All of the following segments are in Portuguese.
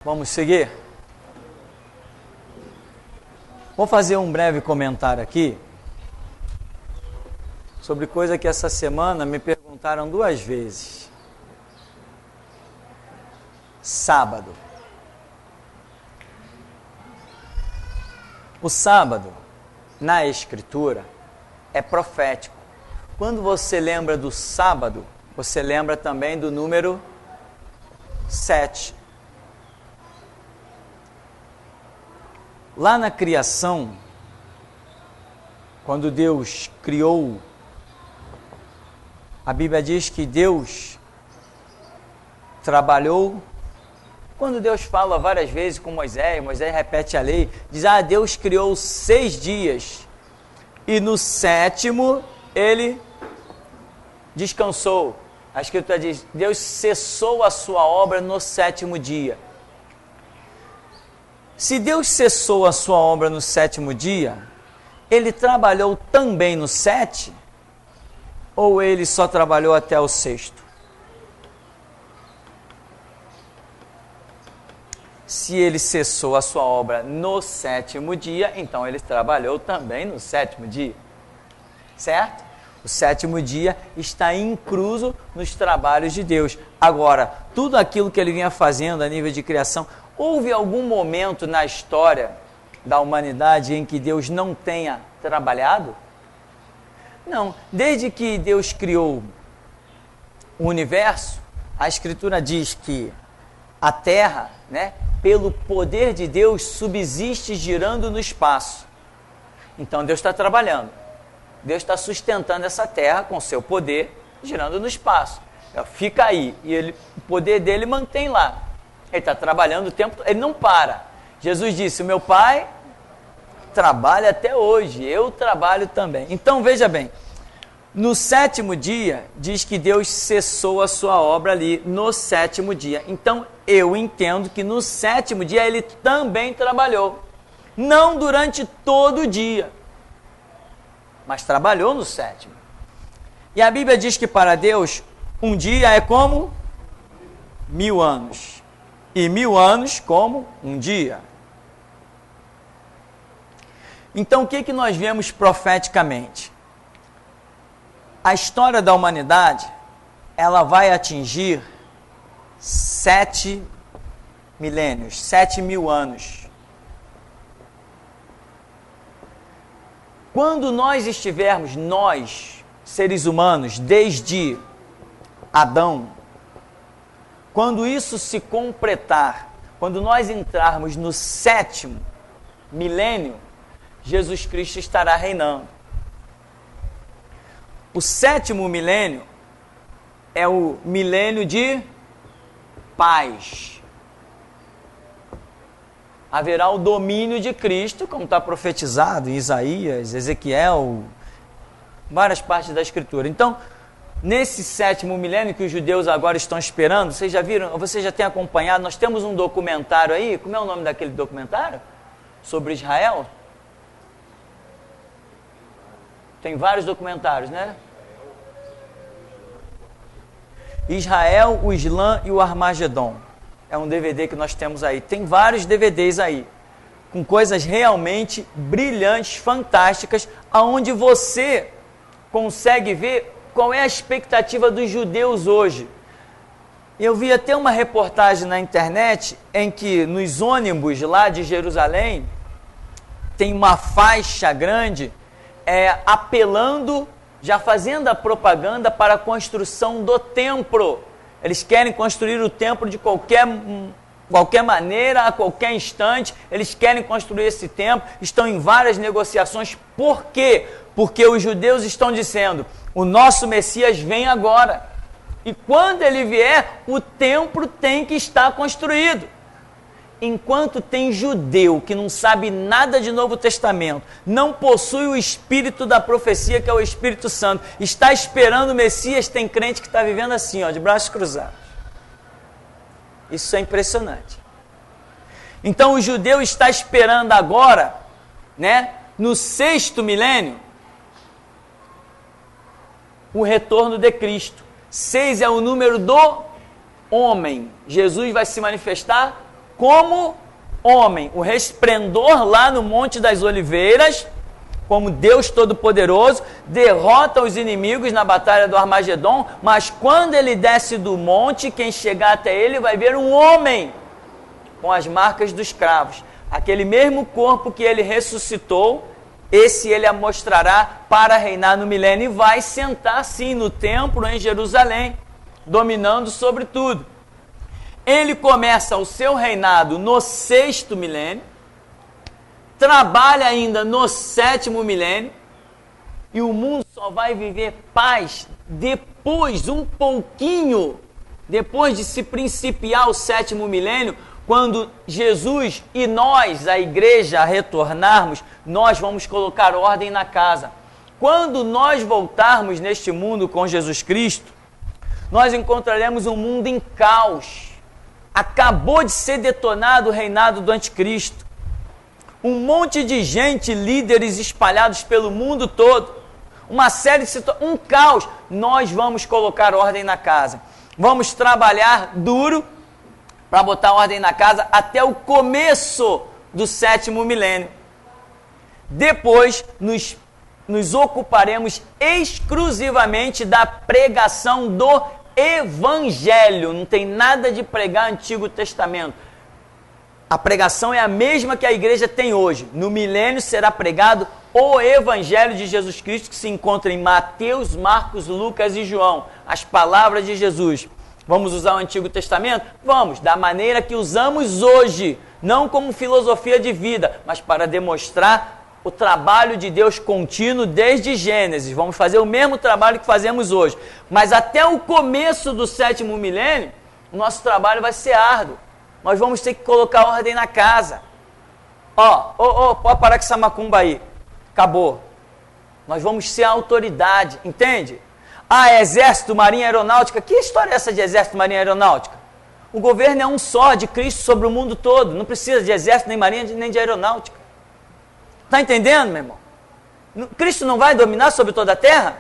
Vamos seguir? Vou fazer um breve comentário aqui sobre coisa que essa semana me perguntaram 2 vezes. Sábado. O sábado, na Escritura, é profético. Quando você lembra do sábado, você lembra também do número 7. Lá na criação, quando Deus criou, a Bíblia diz que Deus trabalhou. Quando Deus fala várias vezes com Moisés, Moisés repete a lei, diz, Deus criou 6 dias, e no 7º ele descansou. A Escritura diz, Deus cessou a sua obra no 7º dia. Se Deus cessou a sua obra no 7º dia, Ele trabalhou também no 7? Ou Ele só trabalhou até o 6º? Se Ele cessou a sua obra no 7º dia, então Ele trabalhou também no 7º dia. Certo? O 7º dia está incluso nos trabalhos de Deus. Agora, tudo aquilo que Ele vinha fazendo a nível de criação, houve algum momento na história da humanidade em que Deus não tenha trabalhado? Não. Desde que Deus criou o universo, a Escritura diz que a Terra, pelo poder de Deus, subsiste girando no espaço. Então Deus está trabalhando. Deus está sustentando essa Terra com seu poder, girando no espaço. Fica aí. E o poder dele mantém lá. Ele está trabalhando o tempo, ele não para. Jesus disse, o meu Pai trabalha até hoje, eu trabalho também. Então veja bem, no 7º dia, diz que Deus cessou a sua obra ali, no 7º dia. Então eu entendo que no 7º dia ele também trabalhou. Não durante todo o dia, mas trabalhou no 7º. E a Bíblia diz que para Deus, um dia é como 1000 anos. E 1000 anos como um dia. Então, o que nós vemos profeticamente? A história da humanidade, ela vai atingir 7 milênios, 7.000 anos. Quando nós estivermos, nós, seres humanos, desde Adão, quando isso se completar, quando nós entrarmos no 7º milênio, Jesus Cristo estará reinando. O 7º milênio é o milênio de paz. Haverá o domínio de Cristo, como está profetizado em Isaías, Ezequiel, várias partes da Escritura. Então, nesse 7º milênio que os judeus agora estão esperando, vocês já viram, vocês já têm acompanhado, nós temos um documentário aí, como é o nome daquele documentário? Sobre Israel? Tem vários documentários, né? Israel, o Islã e o Armagedon. É um DVD que nós temos aí. Tem vários DVDs aí, com coisas realmente brilhantes, fantásticas, aonde você consegue ver qual é a expectativa dos judeus hoje. Eu vi até uma reportagem na internet em que nos ônibus lá de Jerusalém tem uma faixa grande apelando, já fazendo a propaganda para a construção do templo. Eles querem construir o templo de qualquer maneira, a qualquer instante. Eles querem construir esse templo, estão em várias negociações. Por quê? Porque os judeus estão dizendo, o nosso Messias vem agora. E quando ele vier, o templo tem que estar construído. Enquanto tem judeu que não sabe nada de Novo Testamento, não possui o espírito da profecia, que é o Espírito Santo, está esperando o Messias, tem crente que está vivendo assim, de braços cruzados. Isso é impressionante. Então o judeu está esperando agora, no 6º milênio, o retorno de Cristo. 6 é o número do homem. Jesus vai se manifestar como homem, o resplendor lá no Monte das Oliveiras, como Deus Todo-Poderoso, derrota os inimigos na batalha do Armagedon, mas quando ele desce do monte, quem chegar até ele vai ver um homem com as marcas dos cravos. Aquele mesmo corpo que ele ressuscitou, esse ele a mostrará para reinar no milênio e vai sentar sim no templo em Jerusalém, dominando sobre tudo. Ele começa o seu reinado no 6º milênio, trabalha ainda no 7º milênio, e o mundo só vai viver paz depois, um pouquinho, depois de se principiar o 7º milênio, quando Jesus e nós, a igreja, retornarmos, nós vamos colocar ordem na casa. Quando nós voltarmos neste mundo com Jesus Cristo, nós encontraremos um mundo em caos. Acabou de ser detonado o reinado do anticristo. Um monte de gente, líderes espalhados pelo mundo todo. Uma série de situações, um caos. Nós vamos colocar ordem na casa. Vamos trabalhar duro para botar ordem na casa até o começo do 7º milênio. Depois nos ocuparemos exclusivamente da pregação do Evangelho. Não tem nada de pregar Antigo Testamento. A pregação é a mesma que a igreja tem hoje. No milênio será pregado o Evangelho de Jesus Cristo, que se encontra em Mateus, Marcos, Lucas e João. As palavras de Jesus. Vamos usar o Antigo Testamento? Vamos, da maneira que usamos hoje. Não como filosofia de vida, mas para demonstrar o trabalho de Deus contínuo desde Gênesis. Vamos fazer o mesmo trabalho que fazemos hoje. Mas até o começo do 7º milênio, o nosso trabalho vai ser árduo. Nós vamos ter que colocar ordem na casa. Pode parar com essa macumba aí. Acabou. Nós vamos ser a autoridade, entende? Exército, marinha, aeronáutica. Que história é essa de exército, marinha, aeronáutica? O governo é um só, de Cristo sobre o mundo todo. Não precisa de exército, nem marinha, nem de aeronáutica. Está entendendo, meu irmão? Cristo não vai dominar sobre toda a terra?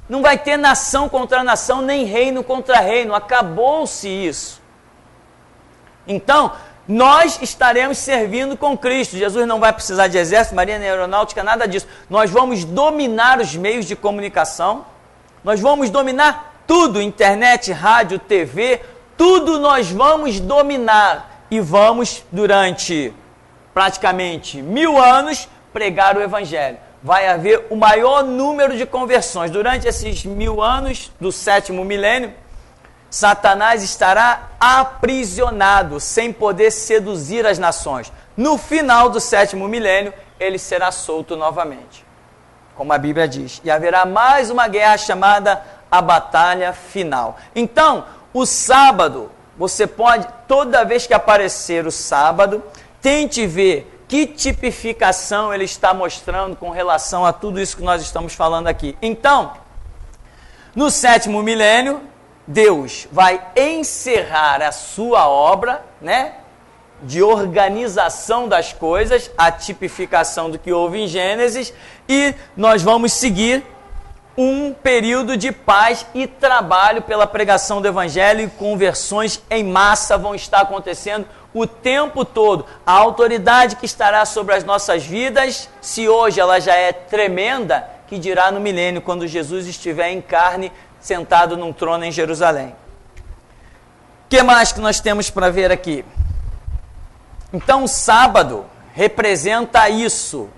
Não vai ter nação contra nação, nem reino contra reino. Acabou-se isso. Então, nós estaremos servindo com Cristo. Jesus não vai precisar de exército, marinha, nem aeronáutica, nada disso. Nós vamos dominar os meios de comunicação. Nós vamos dominar tudo, internet, rádio, TV, tudo nós vamos dominar. E vamos, durante praticamente 1000 anos, pregar o Evangelho. Vai haver o maior número de conversões. Durante esses 1000 anos do 7º milênio, Satanás estará aprisionado, sem poder seduzir as nações. No final do 7º milênio, ele será solto novamente, como a Bíblia diz. E haverá mais uma guerra chamada a batalha final. Então, o sábado, você pode, toda vez que aparecer o sábado, tente ver que tipificação ele está mostrando com relação a tudo isso que nós estamos falando aqui. Então, no 7º milênio, Deus vai encerrar a sua obra, de organização das coisas, a tipificação do que houve em Gênesis, e nós vamos seguir um período de paz e trabalho pela pregação do Evangelho, e conversões em massa vão estar acontecendo o tempo todo. A autoridade que estará sobre as nossas vidas, se hoje ela já é tremenda, que dirá no milênio, quando Jesus estiver em carne, sentado num trono em Jerusalém. O que mais que nós temos para ver aqui? Então, o sábado representa isso,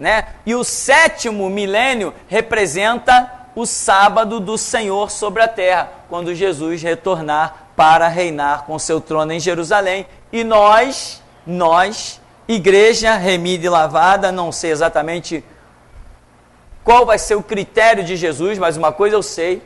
E o 7º milênio representa o sábado do Senhor sobre a terra, quando Jesus retornar para reinar com seu trono em Jerusalém. E nós, igreja remida e lavada, não sei exatamente qual vai ser o critério de Jesus, mas uma coisa eu sei,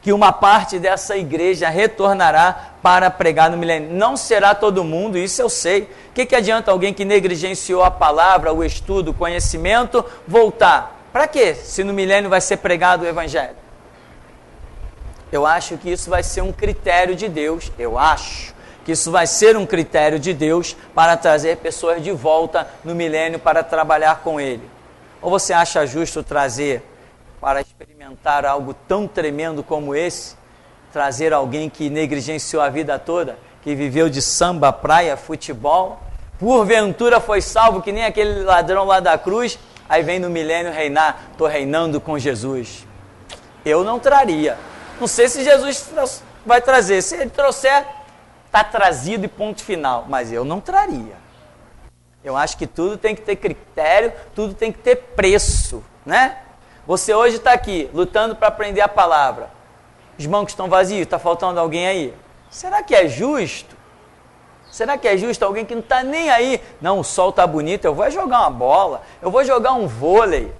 que uma parte dessa igreja retornará para pregar no milênio. Não será todo mundo, isso eu sei. O que adianta alguém que negligenciou a palavra, o estudo, o conhecimento, voltar? Para quê? Se no milênio vai ser pregado o Evangelho. Eu acho que isso vai ser um critério de Deus. Eu acho que isso vai ser um critério de Deus para trazer pessoas de volta no milênio para trabalhar com Ele. Ou você acha justo trazer, para experimentar algo tão tremendo como esse, trazer alguém que negligenciou a vida toda, que viveu de samba, praia, futebol, porventura foi salvo que nem aquele ladrão lá da cruz, aí vem no milênio reinar, estou reinando com Jesus. Eu não traria. Não sei se Jesus vai trazer. Se ele trouxer, está trazido e ponto final. Mas eu não traria. Eu acho que tudo tem que ter critério, tudo tem que ter preço, né? Você hoje está aqui, lutando para aprender a palavra. Os bancos estão vazios, está faltando alguém aí. Será que é justo? Será que é justo alguém que não está nem aí? Não, o sol está bonito, eu vou jogar uma bola, eu vou jogar um vôlei.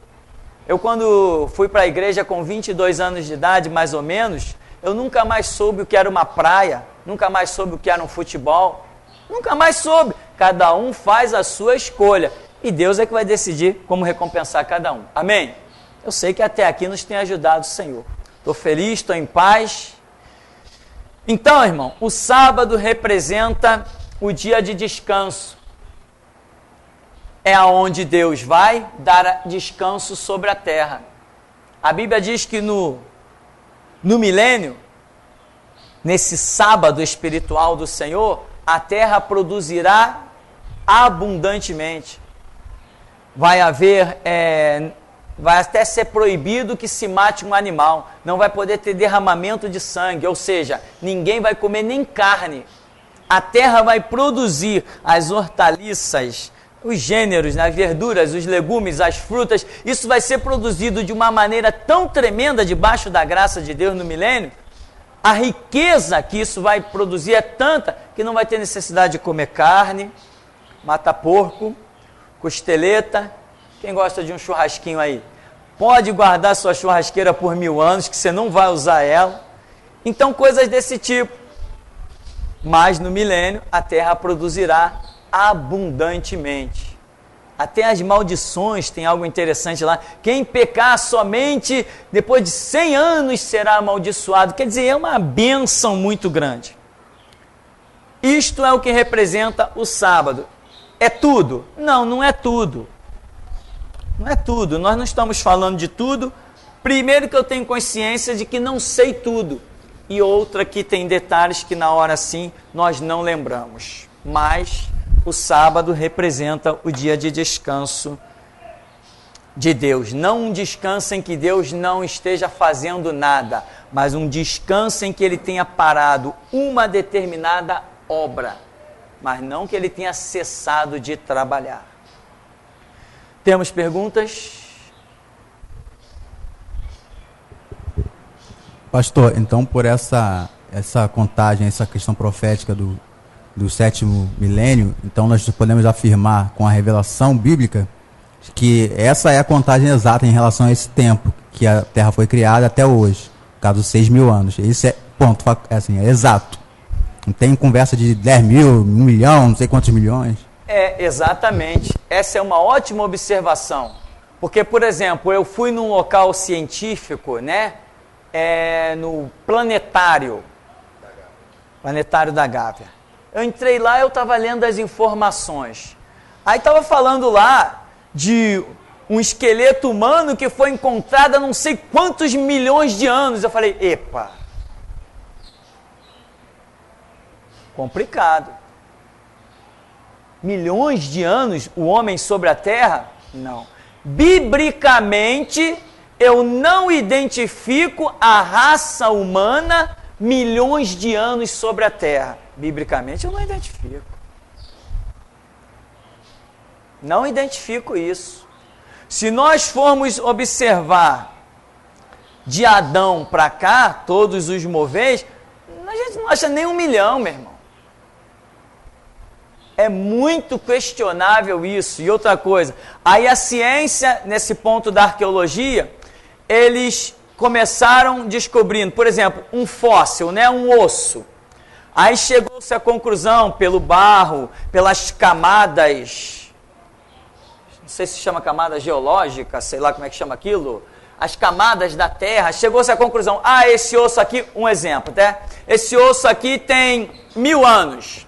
Eu quando fui para a igreja com 22 anos de idade, mais ou menos, eu nunca mais soube o que era uma praia, nunca mais soube o que era um futebol, nunca mais soube. Cada um faz a sua escolha e Deus é que vai decidir como recompensar cada um. Amém? Eu sei que até aqui nos tem ajudado o Senhor. Estou feliz, estou em paz. Então, irmão, o sábado representa o dia de descanso. É aonde Deus vai dar descanso sobre a terra. A Bíblia diz que no milênio, nesse sábado espiritual do Senhor, a terra produzirá abundantemente. Vai haver, vai até ser proibido que se mate um animal. Não vai poder ter derramamento de sangue, ou seja, ninguém vai comer nem carne. A terra vai produzir as hortaliças, os gêneros, as verduras, os legumes, as frutas. Isso vai ser produzido de uma maneira tão tremenda debaixo da graça de Deus no milênio. A riqueza que isso vai produzir é tanta que não vai ter necessidade de comer carne, matar porco, costeleta. Quem gosta de um churrasquinho aí? Pode guardar sua churrasqueira por 1000 anos, que você não vai usar ela. Então, coisas desse tipo. Mas no milênio, a terra produzirá abundantemente. Até as maldições tem algo interessante lá. Quem pecar somente depois de 100 anos será amaldiçoado. Quer dizer, é uma bênção muito grande. Isto é o que representa o sábado. É tudo? Não, não é tudo. Não é tudo. Nós não estamos falando de tudo. Primeiro que eu tenho consciência de que não sei tudo. E outra que tem detalhes que na hora sim nós não lembramos. Mas o sábado representa o dia de descanso de Deus. Não um descanso em que Deus não esteja fazendo nada, mas um descanso em que Ele tenha parado uma determinada obra, mas não que Ele tenha cessado de trabalhar. Temos perguntas? Pastor, então por essa contagem, essa questão profética do sétimo milênio, então nós podemos afirmar com a revelação bíblica que essa é a contagem exata em relação a esse tempo que a Terra foi criada até hoje, no caso dos 6.000 anos. Esse é ponto, assim, é exato. Não tem conversa de 10 mil, 1 milhão, não sei quantos milhões. Exatamente. Essa é uma ótima observação. Porque, por exemplo, eu fui num local científico, né? No planetário da Gávea. Eu entrei lá, eu estava lendo as informações. Aí estava falando lá de um esqueleto humano que foi encontrado há não sei quantos milhões de anos. Eu falei, epa, complicado. Milhões de anos o homem sobre a Terra? Não. Biblicamente, eu não identifico a raça humana milhões de anos sobre a Terra. Biblicamente, eu não identifico. Não identifico isso. Se nós formos observar de Adão para cá, todos os moveis, a gente não acha nem 1 milhão, meu irmão. É muito questionável isso. E outra coisa, aí a ciência, nesse ponto da arqueologia, eles começaram descobrindo, por exemplo, um fóssil, né, um osso. Aí chegou-se à conclusão, pelo barro, pelas camadas, não sei se chama camada geológica, sei lá como é que chama aquilo, as camadas da terra, chegou-se à conclusão, esse osso aqui, um exemplo, tá? Esse osso aqui tem 1000 anos.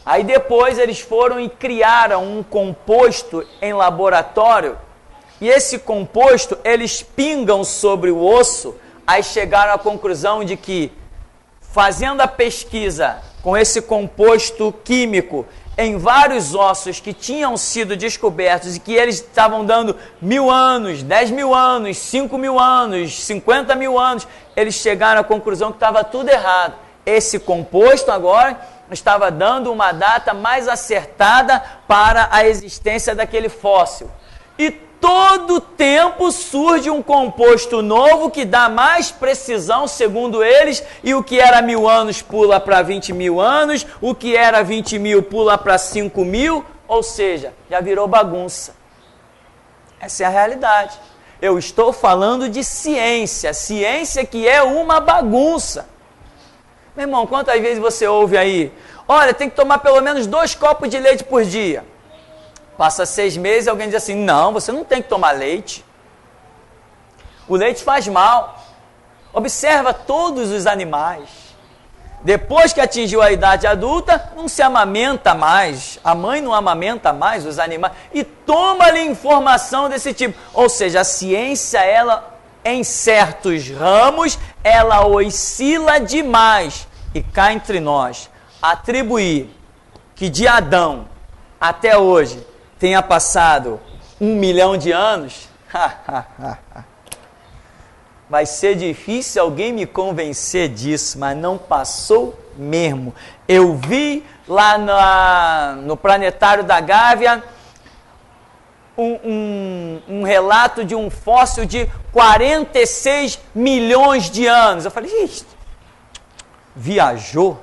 Aí depois eles foram e criaram um composto em laboratório, e esse composto eles pingam sobre o osso, aí chegaram à conclusão de que, fazendo a pesquisa com esse composto químico, em vários ossos que tinham sido descobertos e que eles estavam dando 1000 anos, 10.000 anos, 5.000 anos, 50.000 anos, eles chegaram à conclusão que estava tudo errado. Esse composto agora estava dando uma data mais acertada para a existência daquele fóssil. E todo tempo surge um composto novo que dá mais precisão, segundo eles, e o que era 1000 anos pula para 20.000 anos, o que era 20.000 pula para 5.000, ou seja, já virou bagunça. Essa é a realidade. Eu estou falando de ciência, ciência que é uma bagunça. Meu irmão, quantas vezes você ouve aí, olha, tem que tomar pelo menos 2 copos de leite por dia. Passa 6 meses e alguém diz assim, não, você não tem que tomar leite. O leite faz mal. Observa todos os animais. Depois que atingiu a idade adulta, não se amamenta mais. A mãe não amamenta mais os animais. E toma-lhe informação desse tipo. Ou seja, a ciência, ela, em certos ramos, ela oscila demais. E cá entre nós, atribuir que de Adão até hoje tenha passado 1 milhão de anos, vai ser difícil alguém me convencer disso, mas não passou mesmo. Eu vi lá no planetário da Gávea um relato de um fóssil de 46 milhões de anos. Eu falei, gente, viajou?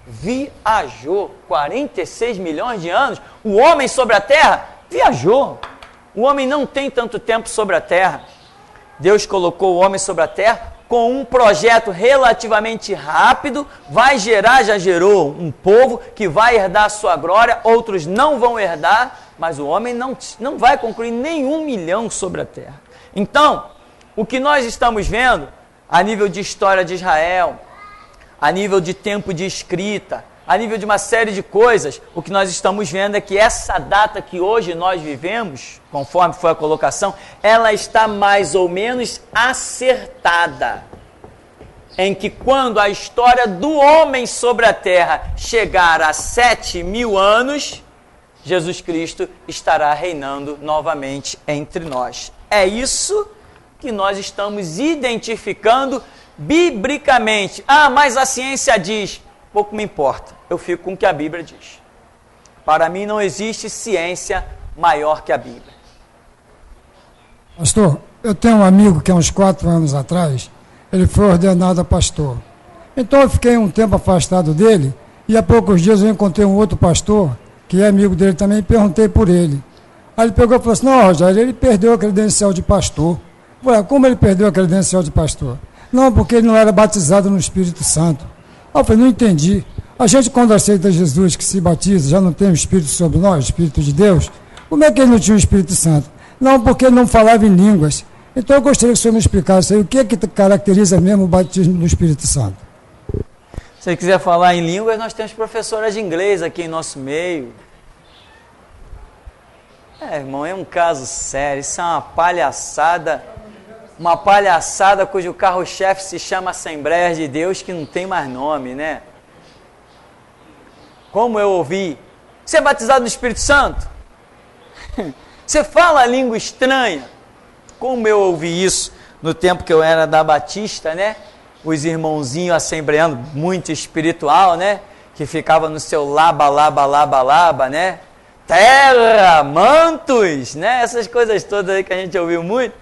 Viajou 46 milhões de anos? O homem sobre a terra viajou. O homem não tem tanto tempo sobre a terra. Deus colocou o homem sobre a terra com um projeto relativamente rápido, vai gerar, já gerou um povo que vai herdar a sua glória, outros não vão herdar, mas o homem não vai concluir nenhum milhão sobre a terra. Então, o que nós estamos vendo, a nível de história de Israel, a nível de tempo de escrita, a nível de uma série de coisas, o que nós estamos vendo é que essa data que hoje nós vivemos, conforme foi a colocação, ela está mais ou menos acertada. Em que quando a história do homem sobre a terra chegar a 7.000 anos, Jesus Cristo estará reinando novamente entre nós. É isso que nós estamos identificando biblicamente. Ah, mas a ciência diz, pouco me importa, eu fico com o que a Bíblia diz. Para mim não existe ciência maior que a Bíblia. Pastor, eu tenho um amigo que há uns 4 anos atrás, ele foi ordenado a pastor. Então eu fiquei um tempo afastado dele, e há poucos dias eu encontrei um outro pastor, que é amigo dele também, e perguntei por ele. Aí ele pegou e falou assim, não, Rogério, ele perdeu a credencial de pastor. Ué, como ele perdeu a credencial de pastor? Não, porque ele não era batizado no Espírito Santo. Eu falei, não entendi. A gente, quando aceita Jesus, que se batiza, já não tem o Espírito sobre nós, o Espírito de Deus, como é que ele não tinha o Espírito Santo? Não, porque ele não falava em línguas. Então eu gostaria que o senhor me explicasse aí, o que é que caracteriza mesmo o batismo do Espírito Santo? Se você quiser falar em línguas, nós temos professoras de inglês aqui em nosso meio. Irmão, é um caso sério, isso é uma palhaçada cujo carro-chefe se chama Assembleia de Deus, que não tem mais nome, né? Como eu ouvi, você é batizado no Espírito Santo? Você fala a língua estranha? Como eu ouvi isso no tempo que eu era da Batista, né? Os irmãozinhos assembleando, muito espiritual, né? Que ficava no seu laba, né? Terra, mantos, né? Essas coisas todas aí que a gente ouviu muito,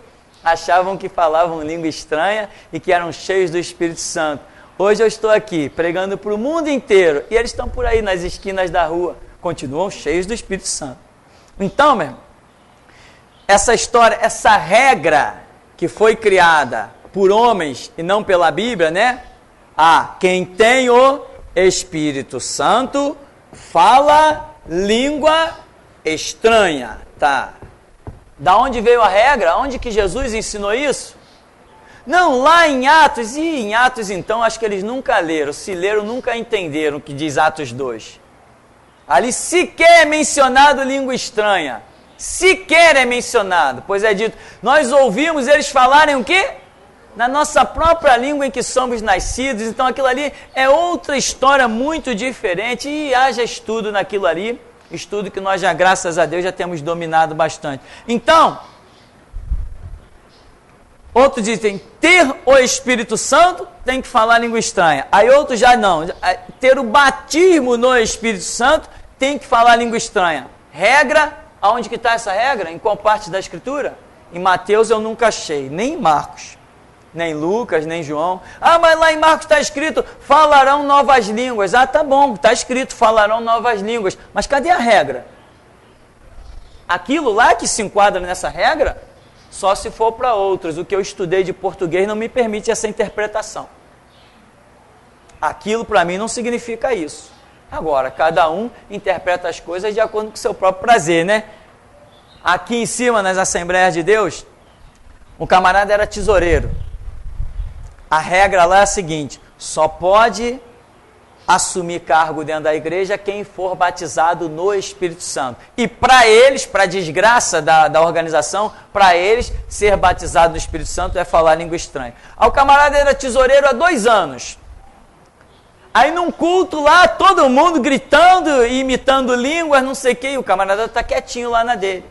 achavam que falavam língua estranha e que eram cheios do Espírito Santo. Hoje eu estou aqui pregando para o mundo inteiro e eles estão por aí nas esquinas da rua, continuam cheios do Espírito Santo. Então, meu irmão, essa história, essa regra que foi criada por homens e não pela Bíblia, né? Quem tem o Espírito Santo fala língua estranha, tá? Da onde veio a regra? Onde que Jesus ensinou isso? Não, lá em Atos, e em Atos então, acho que eles nunca leram, se leram, nunca entenderam o que diz Atos 2. Ali sequer é mencionado língua estranha, sequer é mencionado, pois é dito, nós ouvimos eles falarem o quê? na nossa própria língua em que somos nascidos. Então aquilo ali é outra história muito diferente e haja estudo naquilo ali, estudo que nós já, graças a Deus, já temos dominado bastante. Então, outros dizem, ter o Espírito Santo tem que falar língua estranha. Aí outros já não, ter o batismo no Espírito Santo tem que falar língua estranha. Regra, aonde que está essa regra? Em qual parte da Escritura? Em Mateus eu nunca achei, nem em Marcos, nem Lucas, nem João. Ah, mas lá em Marcos está escrito, falarão novas línguas. Ah, tá bom, está escrito, falarão novas línguas. Mas cadê a regra? Aquilo lá que se enquadra nessa regra, só se for para outros. O que eu estudei de português não me permite essa interpretação. Aquilo para mim não significa isso. Agora, cada um interpreta as coisas de acordo com o seu próprio prazer, né? Aqui em cima, nas Assembleias de Deus, um camarada era tesoureiro. A regra lá é a seguinte, só pode assumir cargo dentro da igreja quem for batizado no Espírito Santo. E para eles, para a desgraça da organização, para eles, ser batizado no Espírito Santo é falar língua estranha. O camarada era tesoureiro há 2 anos. Aí num culto lá, todo mundo gritando e imitando línguas, não sei o que, e o camarada está quietinho lá na dele.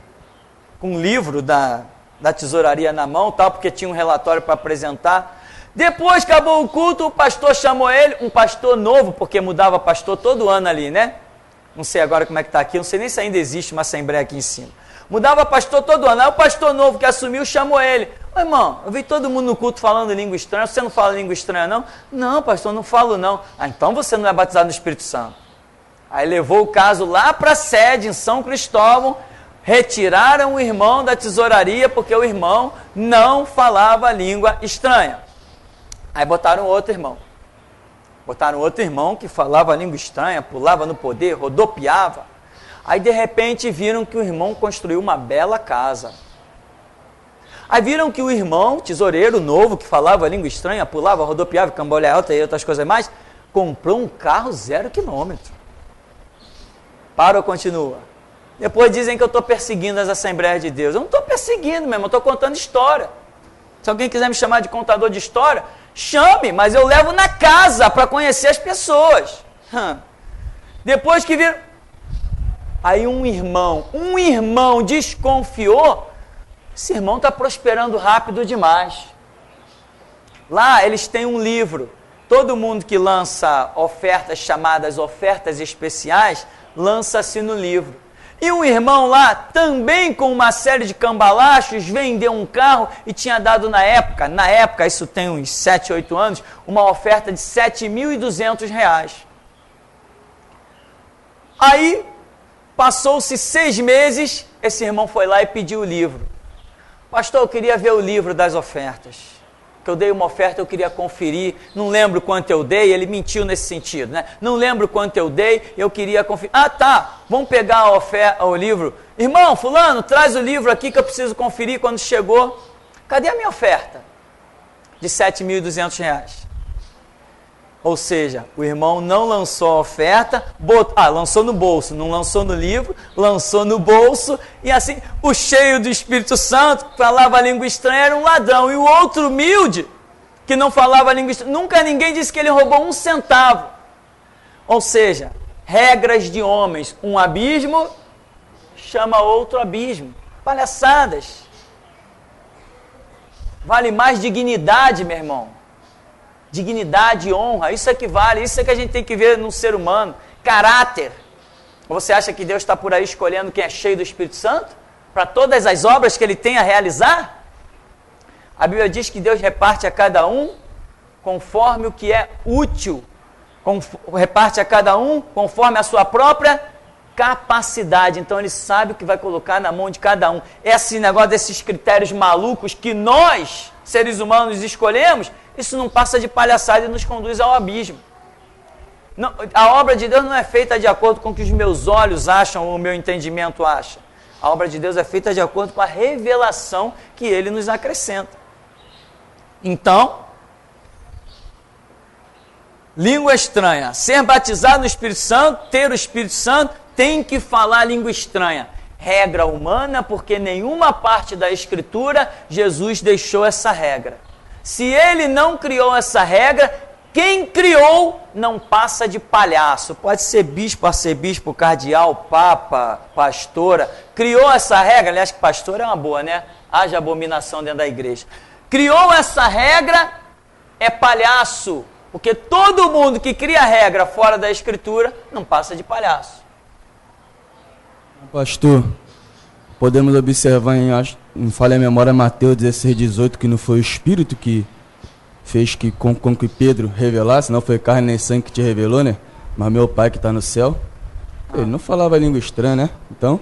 Com um livro da tesouraria na mão, tal, porque tinha um relatório para apresentar. Depois acabou o culto, o pastor chamou ele, um pastor novo, porque mudava pastor todo ano ali, né? Não sei agora como é que está aqui, não sei nem se ainda existe uma assembleia aqui em cima. Mudava pastor todo ano, aí o pastor novo que assumiu chamou ele. Ô irmão, eu vi todo mundo no culto falando língua estranha, você não fala língua estranha não? Não, pastor, não falo não. Ah, então você não é batizado no Espírito Santo. Aí levou o caso lá para a sede, em São Cristóvão, retiraram o irmão da tesouraria, porque o irmão não falava língua estranha. Aí botaram outro irmão. Botaram outro irmão que falava língua estranha, pulava no poder, rodopiava. Aí de repente viram que o irmão construiu uma bela casa. Aí viram que o irmão, tesoureiro novo, que falava língua estranha, pulava, rodopiava, cambolha alta e outras coisas mais, comprou um carro 0 quilômetro. Para ou continua? Depois dizem que eu estou perseguindo as Assembleias de Deus. Eu não estou perseguindo, meu irmão, eu estou contando história. Se alguém quiser me chamar de contador de história, chame, mas eu levo na casa para conhecer as pessoas. Depois que viram... Aí um irmão desconfiou, esse irmão está prosperando rápido demais. Lá eles têm um livro, todo mundo que lança ofertas chamadas ofertas especiais, lança-se no livro. E um irmão lá, também com uma série de cambalachos, vendeu um carro e tinha dado na época, isso tem uns 7, 8 anos, uma oferta de R$7.200. Aí, passou-se 6 meses, esse irmão foi lá e pediu o livro. Pastor, eu queria ver o livro das ofertas. Que eu dei uma oferta, eu queria conferir, não lembro quanto eu dei, ele mentiu nesse sentido, né? Não lembro quanto eu dei, eu queria conferir. Ah, tá, vamos pegar o livro. Irmão, fulano, traz o livro aqui que eu preciso conferir quando chegou. Cadê a minha oferta? De R$7.200. Ou seja, o irmão não lançou a oferta, lançou no bolso, não lançou no livro, lançou no bolso, e assim, o cheio do Espírito Santo, que falava a língua estranha, era um ladrão, e o outro humilde, que não falava a língua estranha, nunca ninguém disse que ele roubou 1 centavo. Ou seja, regras de homens, um abismo chama outro abismo, palhaçadas. Vale mais dignidade, meu irmão. Dignidade, honra, isso é que vale, isso é que a gente tem que ver no ser humano. Caráter. Ou você acha que Deus está por aí escolhendo quem é cheio do Espírito Santo? Para todas as obras que ele tem a realizar? A Bíblia diz que Deus reparte a cada um conforme o que é útil. Reparte a cada um conforme a sua própria capacidade. Então ele sabe o que vai colocar na mão de cada um. Esse negócio desses critérios malucos que nós, seres humanos, escolhemos, isso não passa de palhaçada e nos conduz ao abismo. Não, a obra de Deus não é feita de acordo com o que os meus olhos acham ou o meu entendimento acha. A obra de Deus é feita de acordo com a revelação que Ele nos acrescenta. Então, língua estranha, ser batizado no Espírito Santo, ter o Espírito Santo, tem que falar língua estranha. Regra humana, porque nenhuma parte da Escritura Jesus deixou essa regra. Se ele não criou essa regra, quem criou não passa de palhaço. Pode ser bispo, arcebispo, cardeal, papa, pastora. Criou essa regra, aliás, que pastor é uma boa, né? Haja abominação dentro da igreja. Criou essa regra, é palhaço. Porque todo mundo que cria regra fora da escritura não passa de palhaço. Pastor, podemos observar em falha a memória, Mateus 16:18, que não foi o Espírito que fez com que Pedro revelasse, não foi carne nem sangue que te revelou, né? Mas meu Pai que está no céu. Ele não falava língua estranha, né? Então...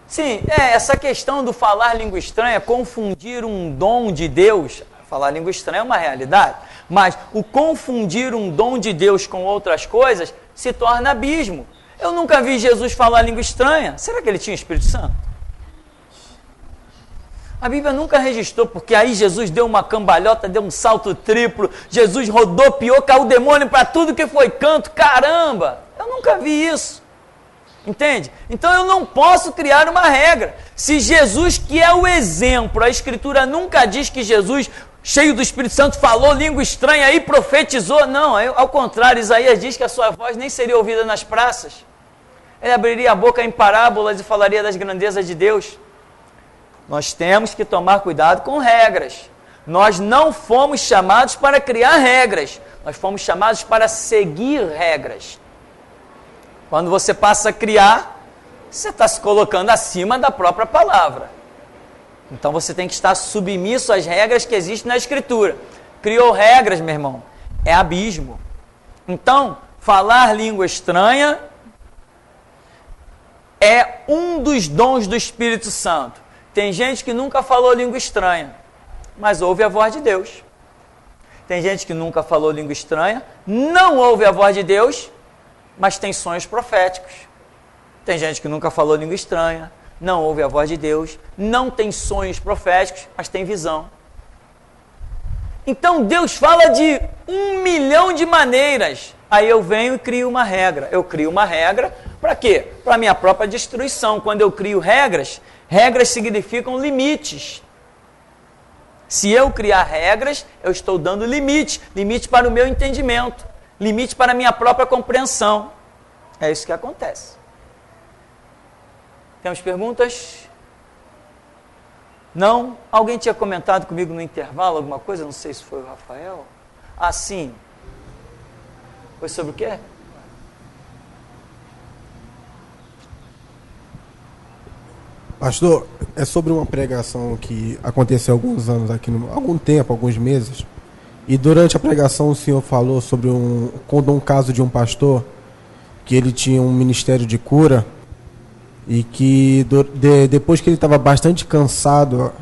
Sim, essa questão do falar língua estranha, confundir um dom de Deus, falar língua estranha é uma realidade, mas o confundir um dom de Deus com outras coisas se torna abismo. Eu nunca vi Jesus falar língua estranha. Será que ele tinha Espírito Santo? A Bíblia nunca registrou, porque aí Jesus deu uma cambalhota, deu um salto triplo, Jesus rodopiou, caiu o demônio para tudo que foi canto, caramba! Eu nunca vi isso. Entende? Então eu não posso criar uma regra. Se Jesus, que é o exemplo, a Escritura nunca diz que Jesus, cheio do Espírito Santo, falou língua estranha e profetizou. Não, ao contrário, Isaías diz que a sua voz nem seria ouvida nas praças. Ele abriria a boca em parábolas e falaria das grandezas de Deus. Nós temos que tomar cuidado com regras. Nós não fomos chamados para criar regras. Nós fomos chamados para seguir regras. Quando você passa a criar, você está se colocando acima da própria palavra. Então você tem que estar submisso às regras que existem na Escritura. Criou regras, meu irmão, é abismo. Então, falar língua estranha é um dos dons do Espírito Santo. Tem gente que nunca falou língua estranha, mas ouve a voz de Deus. Tem gente que nunca falou língua estranha, não ouve a voz de Deus, mas tem sonhos proféticos. Tem gente que nunca falou língua estranha, não ouve a voz de Deus, não tem sonhos proféticos, mas tem visão. Então Deus fala de 1 milhão de maneiras. Aí eu venho e crio uma regra. Eu crio uma regra para quê? Para a minha própria destruição. Quando eu crio regras, regras significam limites. Se eu criar regras, eu estou dando limite. Limite para o meu entendimento. Limite para a minha própria compreensão. É isso que acontece. Temos perguntas? Não? Alguém tinha comentado comigo no intervalo alguma coisa? Não sei se foi o Rafael. Ah, sim. Foi sobre o quê? Pastor, é sobre uma pregação que aconteceu há alguns anos aqui, algum tempo, alguns meses. E durante a pregação o senhor falou sobre contou um caso de um pastor que ele tinha um ministério de cura e que depois que ele estava bastante cansado,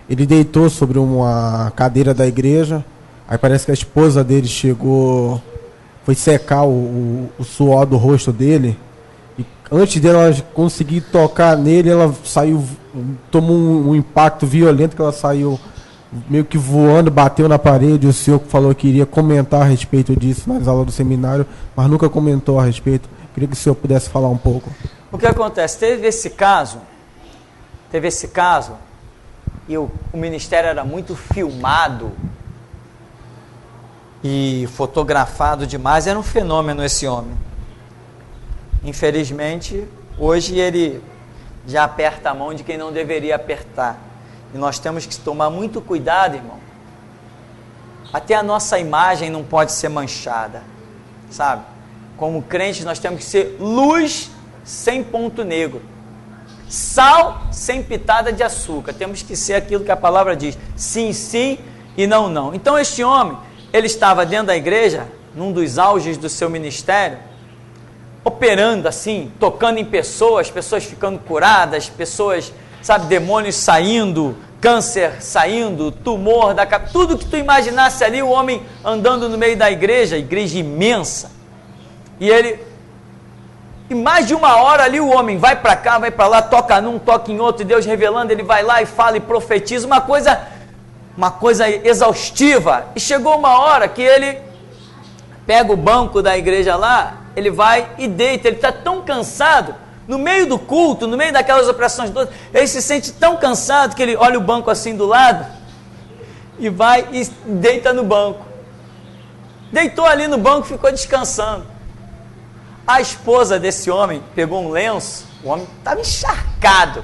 ele deitou sobre uma cadeira da igreja. Aí parece que a esposa dele chegou, foi secar o suor do rosto dele. E antes dela conseguir tocar nele, ela saiu, tomou um impacto violento, que ela saiu meio que voando, bateu na parede. O senhor falou que iria comentar a respeito disso nas aulas do seminário, mas nunca comentou a respeito. Queria que o senhor pudesse falar um pouco. O que acontece? Teve esse caso, e o ministério era muito filmado e fotografado demais. Era um fenômeno esse homem. Infelizmente, hoje ele já aperta a mão de quem não deveria apertar. E nós temos que tomar muito cuidado, irmão. Até a nossa imagem não pode ser manchada, sabe? Como crentes, nós temos que ser luz sem ponto negro, sal sem pitada de açúcar. Temos que ser aquilo que a palavra diz: sim, sim e não, não. Então este homem, ele estava dentro da igreja, num dos auges do seu ministério, operando assim, tocando em pessoas, pessoas ficando curadas, pessoas, sabe, demônios saindo, câncer saindo, tumor da cabeça, tudo que tu imaginasse ali, o homem andando no meio da igreja imensa, e mais de 1 hora ali o homem vai para cá, vai para lá, toca num, toca em outro, e Deus revelando, ele vai lá e fala e profetiza, uma coisa exaustiva. E chegou uma hora que ele pega o banco da igreja lá, ele vai e deita. Ele está tão cansado, no meio do culto, no meio daquelas operações todas, ele se sente tão cansado que ele olha o banco assim do lado, e vai e deita no banco. Deitou ali no banco, ficou descansando. A esposa desse homem pegou um lenço, o homem estava encharcado,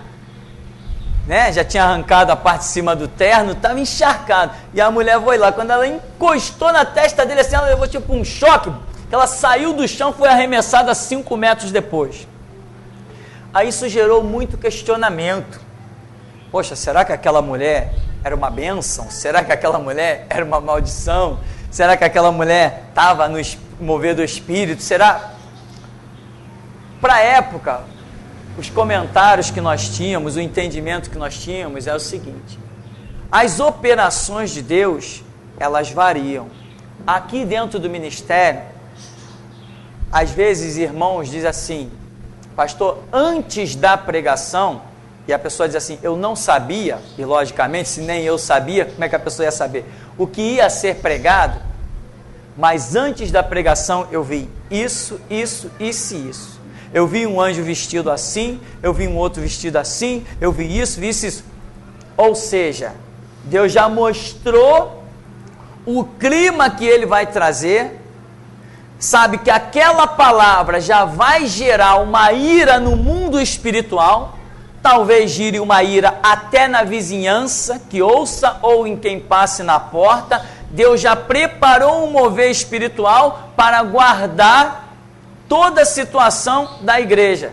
né? Já tinha arrancado a parte de cima do terno, estava encharcado. E a mulher foi lá, quando ela encostou na testa dele assim, ela levou tipo um choque, que ela saiu do chão, foi arremessada 5 metros depois. Aí isso gerou muito questionamento. Poxa, será que aquela mulher era uma bênção? Será que aquela mulher era uma maldição? Será que aquela mulher estava no mover do Espírito? Será? Para a época, os comentários que nós tínhamos, o entendimento que nós tínhamos é o seguinte: as operações de Deus, elas variam. Aqui dentro do ministério, às vezes irmãos dizem assim, pastor, antes da pregação, e a pessoa diz assim, eu não sabia, e logicamente, se nem eu sabia, como é que a pessoa ia saber? O que ia ser pregado, mas antes da pregação eu vi isso, isso, isso e isso. Eu vi um anjo vestido assim, eu vi um outro vestido assim, eu vi isso, vi isso, isso. Ou seja, Deus já mostrou o clima que Ele vai trazer, sabe que aquela palavra já vai gerar uma ira no mundo espiritual, talvez gire uma ira até na vizinhança, que ouça, ou em quem passe na porta. Deus já preparou um mover espiritual para guardar toda a situação da igreja.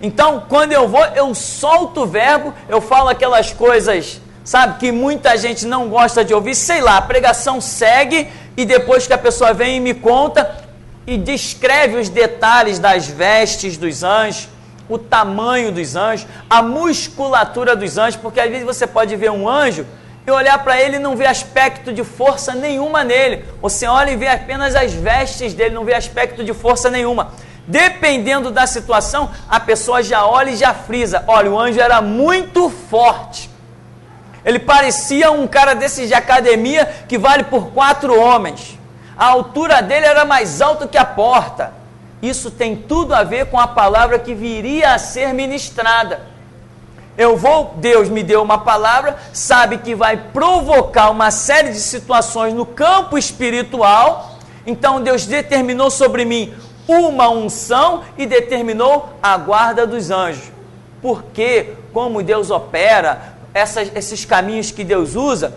Então, quando eu vou, eu solto o verbo, eu falo aquelas coisas, sabe, que muita gente não gosta de ouvir, sei lá, a pregação segue, e depois que a pessoa vem e me conta, e descreve os detalhes das vestes dos anjos, o tamanho dos anjos, a musculatura dos anjos, porque às vezes você pode ver um anjo e olhar para ele e não ver aspecto de força nenhuma nele. Você olha e vê apenas as vestes dele, não vê aspecto de força nenhuma. Dependendo da situação, a pessoa já olha e já frisa. Olha, o anjo era muito forte. Ele parecia um cara desses de academia que vale por 4 homens. A altura dele era mais alta que a porta. Isso tem tudo a ver com a palavra que viria a ser ministrada. Deus me deu uma palavra, sabe que vai provocar uma série de situações no campo espiritual. Então Deus determinou sobre mim uma unção e determinou a guarda dos anjos. Porque, como Deus opera, esses caminhos que Deus usa,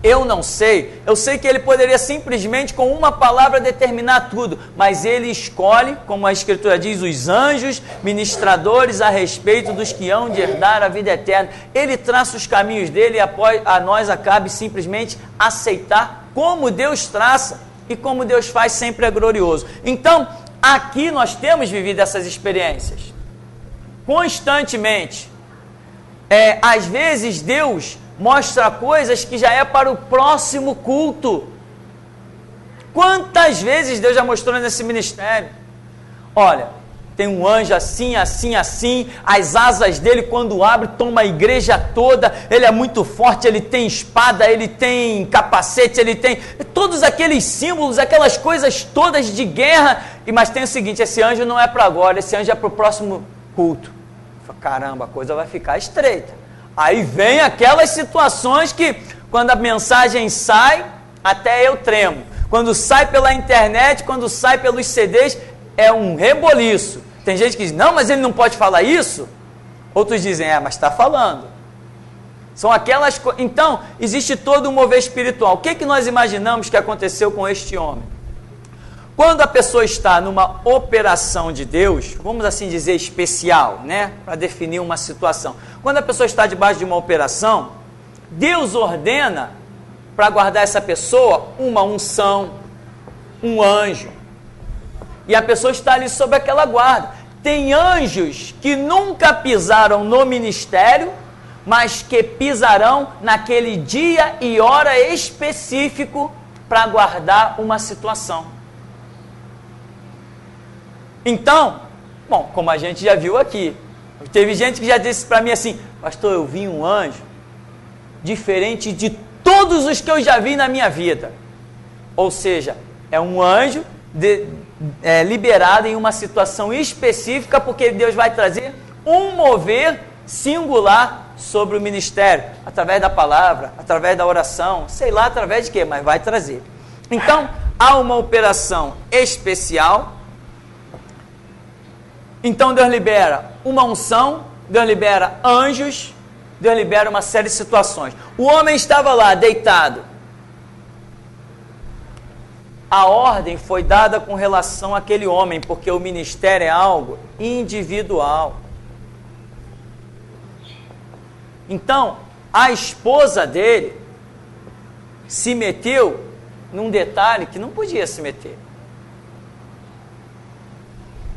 eu não sei. Eu sei que Ele poderia simplesmente com uma palavra determinar tudo, mas Ele escolhe, como a Escritura diz, os anjos ministradores a respeito dos que hão de herdar a vida eterna. Ele traça os caminhos dele e a nós cabe simplesmente aceitar como Deus traça e como Deus faz sempre é glorioso. Então, aqui nós temos vivido essas experiências constantemente. Às vezes Deus mostra coisas que já é para o próximo culto. Quantas vezes Deus já mostrou nesse ministério? Olha, tem um anjo assim, assim, assim, as asas dele quando abre, toma a igreja toda, ele é muito forte, ele tem espada, ele tem capacete, ele tem todos aqueles símbolos, aquelas coisas todas de guerra, mas tem o seguinte, esse anjo não é para agora, esse anjo é para o próximo culto. Caramba, a coisa vai ficar estreita. Aí vem aquelas situações que, quando a mensagem sai, até eu tremo. Quando sai pela internet, quando sai pelos CDs, é um reboliço. Tem gente que diz, não, mas ele não pode falar isso. Outros dizem, mas está falando. São aquelas coisas. Então, existe todo um mover espiritual. O que nós imaginamos que aconteceu com este homem? Quando a pessoa está numa operação de Deus, vamos assim dizer especial, né? Para definir uma situação. Quando a pessoa está debaixo de uma operação, Deus ordena para guardar essa pessoa uma unção, um anjo. E a pessoa está ali sob aquela guarda. Tem anjos que nunca pisaram no ministério, mas que pisarão naquele dia e hora específico para guardar uma situação. Então, bom, como a gente já viu aqui, teve gente que já disse para mim assim, pastor, eu vi um anjo diferente de todos os que eu já vi na minha vida. Ou seja, é um anjo liberado em uma situação específica, porque Deus vai trazer um mover singular sobre o ministério, através da palavra, através da oração, sei lá através de quê, mas vai trazer. Então, há uma operação especial. Então Deus libera uma unção, Deus libera anjos, Deus libera uma série de situações. O homem estava lá, deitado. A ordem foi dada com relação àquele homem, porque o ministério é algo individual. Então, a esposa dele se meteu num detalhe que não podia se meter.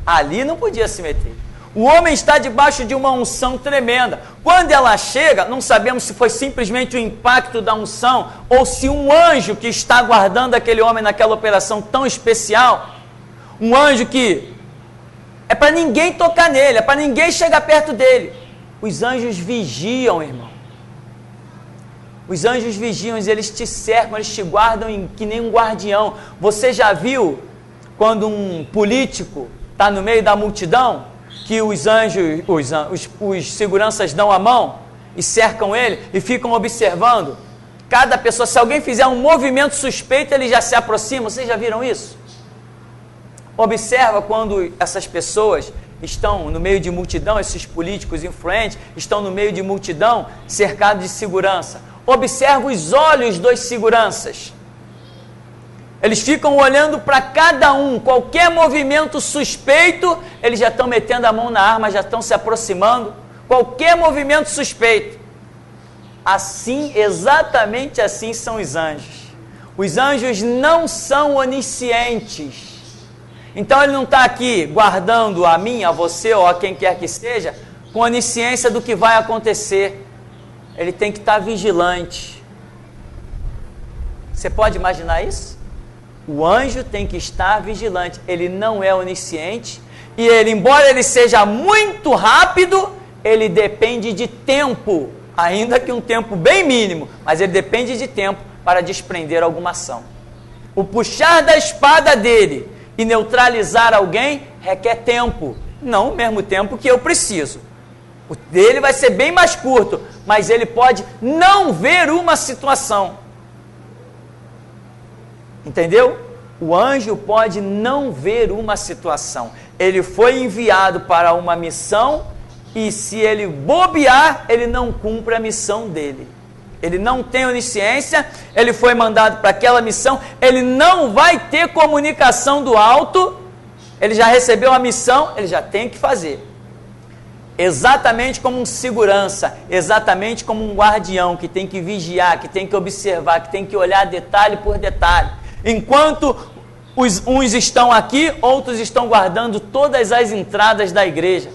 Ali não podia se meter. O homem está debaixo de uma unção tremenda. Quando ela chega, não sabemos se foi simplesmente o impacto da unção ou se um anjo que está guardando aquele homem naquela operação tão especial, um anjo que é para ninguém tocar nele, é para ninguém chegar perto dele. Os anjos vigiam, irmão. Os anjos vigiam, eles te cercam, eles te guardam que nem um guardião. Você já viu quando um político está no meio da multidão, que os anjos, os seguranças dão a mão e cercam ele e ficam observando cada pessoa? Se alguém fizer um movimento suspeito, ele já se aproxima. Vocês já viram isso? Observa quando essas pessoas estão no meio de multidão, esses políticos influentes estão no meio de multidão, cercados de segurança. Observa os olhos dos seguranças. Eles ficam olhando para cada um, qualquer movimento suspeito, eles já estão metendo a mão na arma, já estão se aproximando. Qualquer movimento suspeito. Assim, exatamente assim são os anjos. Os anjos não são oniscientes. Então ele não está aqui guardando a mim, a você ou a quem quer que seja, com onisciência do que vai acontecer. Ele tem que estar vigilante. Você pode imaginar isso? O anjo tem que estar vigilante. Ele não é onisciente. E ele, embora ele seja muito rápido, ele depende de tempo. Ainda que um tempo bem mínimo. Mas ele depende de tempo para desprender alguma ação. O puxar da espada dele e neutralizar alguém requer tempo. Não o mesmo tempo que eu preciso. O dele vai ser bem mais curto. Mas ele pode não ver uma situação. Entendeu? O anjo pode não ver uma situação. Ele foi enviado para uma missão e se ele bobear, ele não cumpre a missão dele. Ele não tem onisciência, ele foi mandado para aquela missão, ele não vai ter comunicação do alto, ele já recebeu a missão, ele já tem que fazer. Exatamente como um segurança, exatamente como um guardião que tem que vigiar, que tem que observar, que tem que olhar detalhe por detalhe. Enquanto uns estão aqui, outros estão guardando todas as entradas da igreja.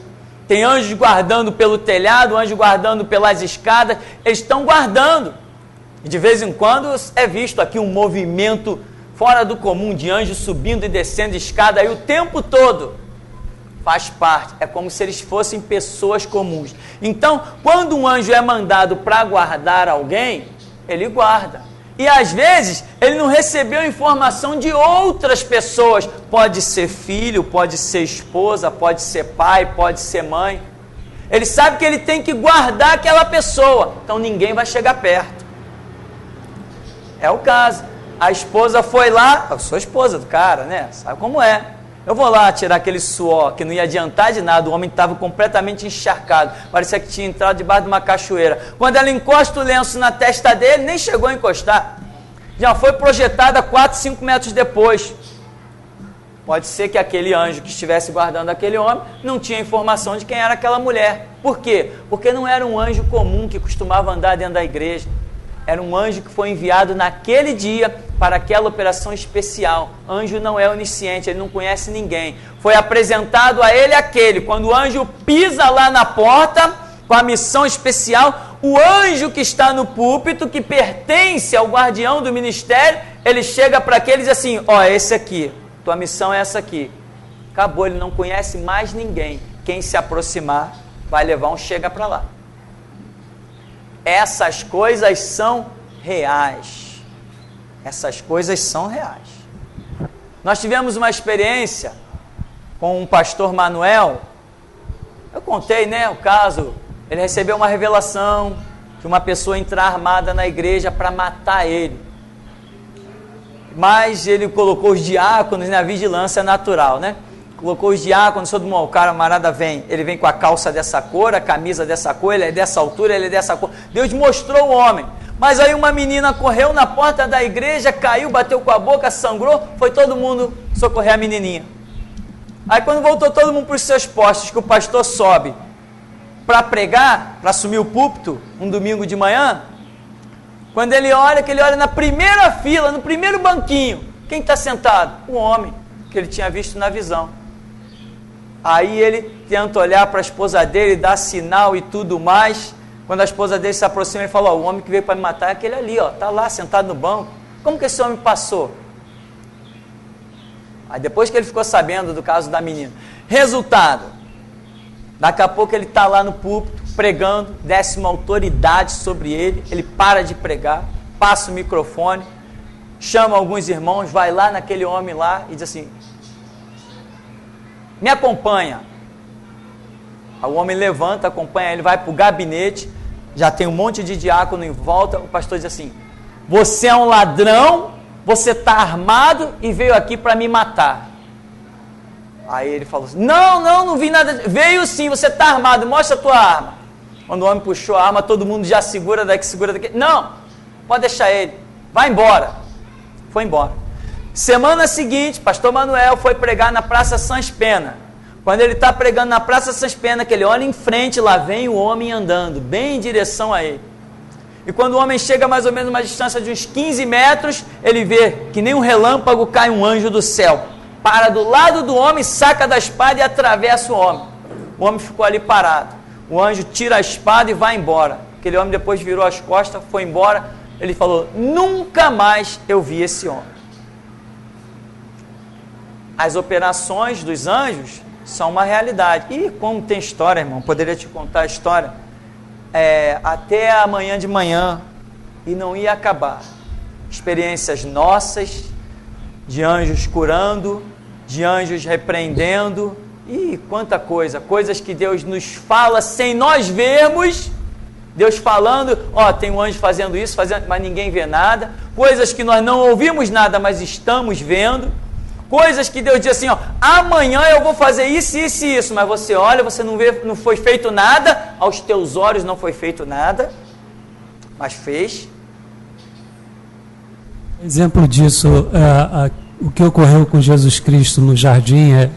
Tem anjos guardando pelo telhado, anjos guardando pelas escadas, eles estão guardando. E de vez em quando é visto aqui um movimento fora do comum de anjos subindo e descendo escada aí o tempo todo. Faz parte, é como se eles fossem pessoas comuns. Então, quando um anjo é mandado para guardar alguém, ele guarda. E às vezes, ele não recebeu informação de outras pessoas. Pode ser filho, pode ser esposa, pode ser pai, pode ser mãe. Ele sabe que ele tem que guardar aquela pessoa. Então ninguém vai chegar perto. É o caso. A esposa foi lá, eu sou esposa do cara, né? Sabe como é. Eu vou lá tirar aquele suor que não ia adiantar de nada, o homem estava completamente encharcado, parecia que tinha entrado debaixo de uma cachoeira. Quando ela encosta o lenço na testa dele, nem chegou a encostar, já foi projetada 4, 5 metros depois. Pode ser que aquele anjo que estivesse guardando aquele homem não tinha informação de quem era aquela mulher. Por quê? Porque não era um anjo comum que costumava andar dentro da igreja. Era um anjo que foi enviado naquele dia para aquela operação especial. Anjo não é onisciente, ele não conhece ninguém. Foi apresentado a ele aquele. Quando o anjo pisa lá na porta, com a missão especial, o anjo que está no púlpito, que pertence ao guardião do ministério, ele chega para aquele e diz assim, ó, esse aqui, tua missão é essa aqui. Acabou, ele não conhece mais ninguém. Quem se aproximar vai levar um chega para lá. Essas coisas são reais. Essas coisas são reais. Nós tivemos uma experiência com um pastor Manuel. Eu contei, né, o caso Ele recebeu uma revelação que uma pessoa entrar armada na igreja para matar ele. Mas ele colocou os diáconos na vigilância natural, né? Colocou os diáconos, todo mundo, o camarada vem, ele vem com a calça dessa cor, a camisa dessa cor, ele é dessa altura, ele é dessa cor. Deus mostrou o homem. Mas aí uma menina correu na porta da igreja, caiu, bateu com a boca, sangrou, foi todo mundo socorrer a menininha. Aí quando voltou todo mundo para os seus postos, que o pastor sobe para pregar, para assumir o púlpito, um domingo de manhã, quando ele olha, que ele olha na primeira fila, no primeiro banquinho, quem está sentado? O homem, que ele tinha visto na visão. Aí ele tenta olhar para a esposa dele, dá sinal e tudo mais. Quando a esposa dele se aproxima, ele fala, o homem que veio para me matar é aquele ali, está lá sentado no banco. Como que esse homem passou? Aí depois que ele ficou sabendo do caso da menina. Resultado, daqui a pouco ele está lá no púlpito, pregando, desce uma autoridade sobre ele, ele para de pregar, passa o microfone, chama alguns irmãos, vai lá naquele homem lá e diz assim, me acompanha. Aí o homem levanta, acompanha ele, vai para o gabinete, já tem um monte de diácono em volta, o pastor diz assim, você é um ladrão, você está armado e veio aqui para me matar. Aí ele falou assim, não vi nada, veio sim, você está armado, mostra a tua arma. Quando o homem puxou a arma, todo mundo já segura daqui, não, pode deixar ele, vai embora. Foi embora. Semana seguinte, pastor Manuel foi pregar na Praça Sans Pena. Quando ele está pregando na Praça Sans Pena, que ele olha em frente, lá vem o homem andando, bem em direção a ele. E quando o homem chega mais ou menos uma distância de uns 15 metros, ele vê que nem um relâmpago cai um anjo do céu. Para do lado do homem, saca da espada e atravessa o homem. O homem ficou ali parado. O anjo tira a espada e vai embora. Aquele homem depois virou as costas, foi embora. Ele falou, nunca mais eu vi esse homem. As operações dos anjos são uma realidade. E como tem história, irmão, poderia te contar a história até amanhã de manhã e não ia acabar. Experiências nossas, de anjos curando, de anjos repreendendo, e quanta coisa, coisas que Deus nos fala sem nós vermos, Deus falando, tem um anjo fazendo isso, mas ninguém vê nada, coisas que nós não ouvimos nada, mas estamos vendo, coisas que Deus diz assim, amanhã eu vou fazer isso, isso e isso, mas você olha, você não vê, não foi feito nada, aos teus olhos não foi feito nada, mas fez. Exemplo disso, o que ocorreu com Jesus Cristo no jardim é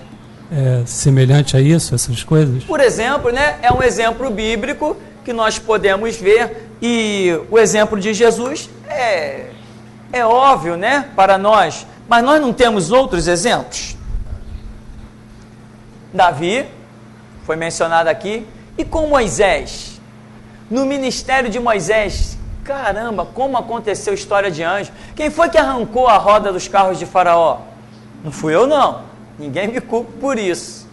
semelhante a isso, essas coisas? Por exemplo, né, é um exemplo bíblico que nós podemos ver, e o exemplo de Jesus é óbvio, né, para nós, mas nós não temos outros exemplos. Davi, foi mencionado aqui, e com Moisés, no ministério de Moisés, caramba, como aconteceu a história de anjo. Quem foi que arrancou a roda dos carros de Faraó? Não fui eu não, ninguém me culpa por isso.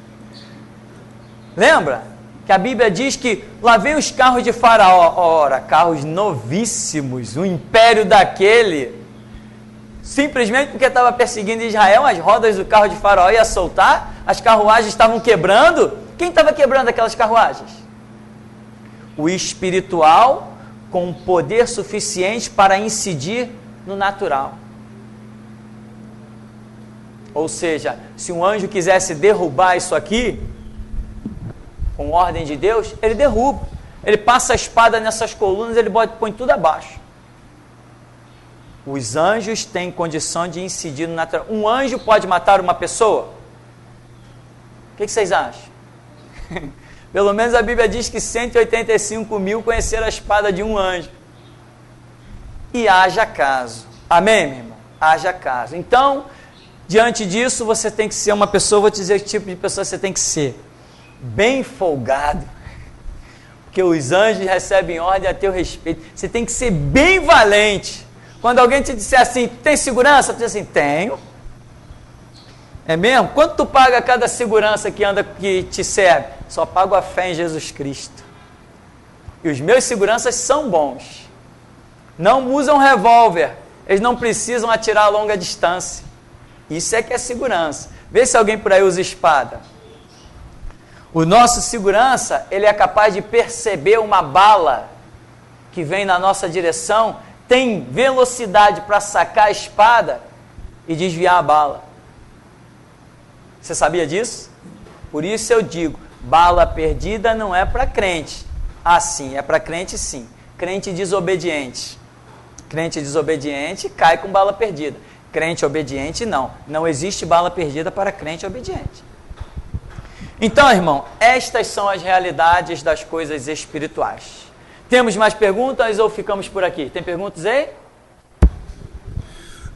Lembra que a Bíblia diz que lá vem os carros de Faraó, ora, carros novíssimos, o império daquele, simplesmente porque estava perseguindo Israel, as rodas do carro de Faraó ia soltar, as carruagens estavam quebrando. Quem estava quebrando aquelas carruagens? O espiritual com poder suficiente para incidir no natural. Ou seja, se um anjo quisesse derrubar isso aqui, com ordem de Deus, ele derruba. Ele passa a espada nessas colunas, ele põe tudo abaixo. Os anjos têm condição de incidir no natural. Um anjo pode matar uma pessoa? O que vocês acham? Pelo menos a Bíblia diz que 185 mil conheceram a espada de um anjo. E haja caso. Amém, meu irmão? Haja caso. Então, diante disso, você tem que ser uma pessoa, vou te dizer que tipo de pessoa você tem que ser. Bem folgado. Porque os anjos recebem ordem a teu respeito. Você tem que ser bem valente. Quando alguém te disser assim, tem segurança? Tu diz assim, tenho. É mesmo? Quanto tu paga cada segurança que te serve? Só pago a fé em Jesus Cristo. E os meus seguranças são bons. Não usam revólver. Eles não precisam atirar a longa distância. Isso é que é segurança. Vê se alguém por aí usa espada. O nosso segurança, ele é capaz de perceber uma bala que vem na nossa direção, tem velocidade para sacar a espada e desviar a bala. Você sabia disso? Por isso eu digo, bala perdida não é para crente. Ah, sim, é para crente sim. Crente desobediente. Crente desobediente cai com bala perdida. Crente obediente não. Não existe bala perdida para crente obediente. Então, irmão, estas são as realidades das coisas espirituais. Temos mais perguntas ou ficamos por aqui? Tem perguntas aí?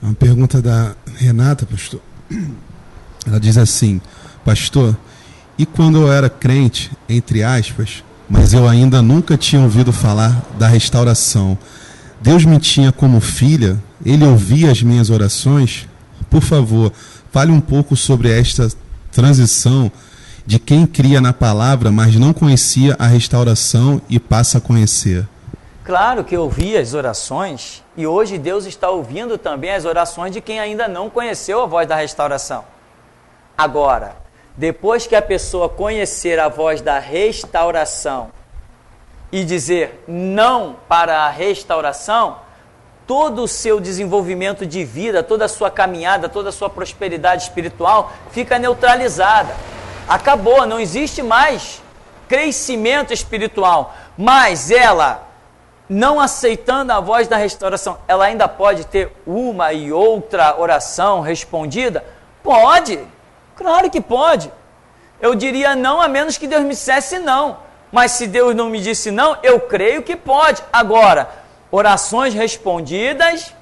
Uma pergunta da Renata, pastor. Ela diz assim: pastor, e quando eu era crente, entre aspas, mas eu ainda nunca tinha ouvido falar da restauração, Deus me tinha como filha? Ele ouvia as minhas orações? Por favor, fale um pouco sobre esta transição de quem cria na palavra, mas não conhecia a restauração e passa a conhecer. Claro que eu ouvi as orações, e hoje Deus está ouvindo também as orações de quem ainda não conheceu a voz da restauração. Agora, depois que a pessoa conhecer a voz da restauração e dizer não para a restauração, todo o seu desenvolvimento de vida, toda a sua caminhada, toda a sua prosperidade espiritual fica neutralizada. Acabou, não existe mais crescimento espiritual. Mas ela, não aceitando a voz da restauração, ela ainda pode ter uma e outra oração respondida? Pode, claro que pode. Eu diria não, a menos que Deus me dissesse não. Mas se Deus não me disse não, eu creio que pode. Agora, orações respondidas,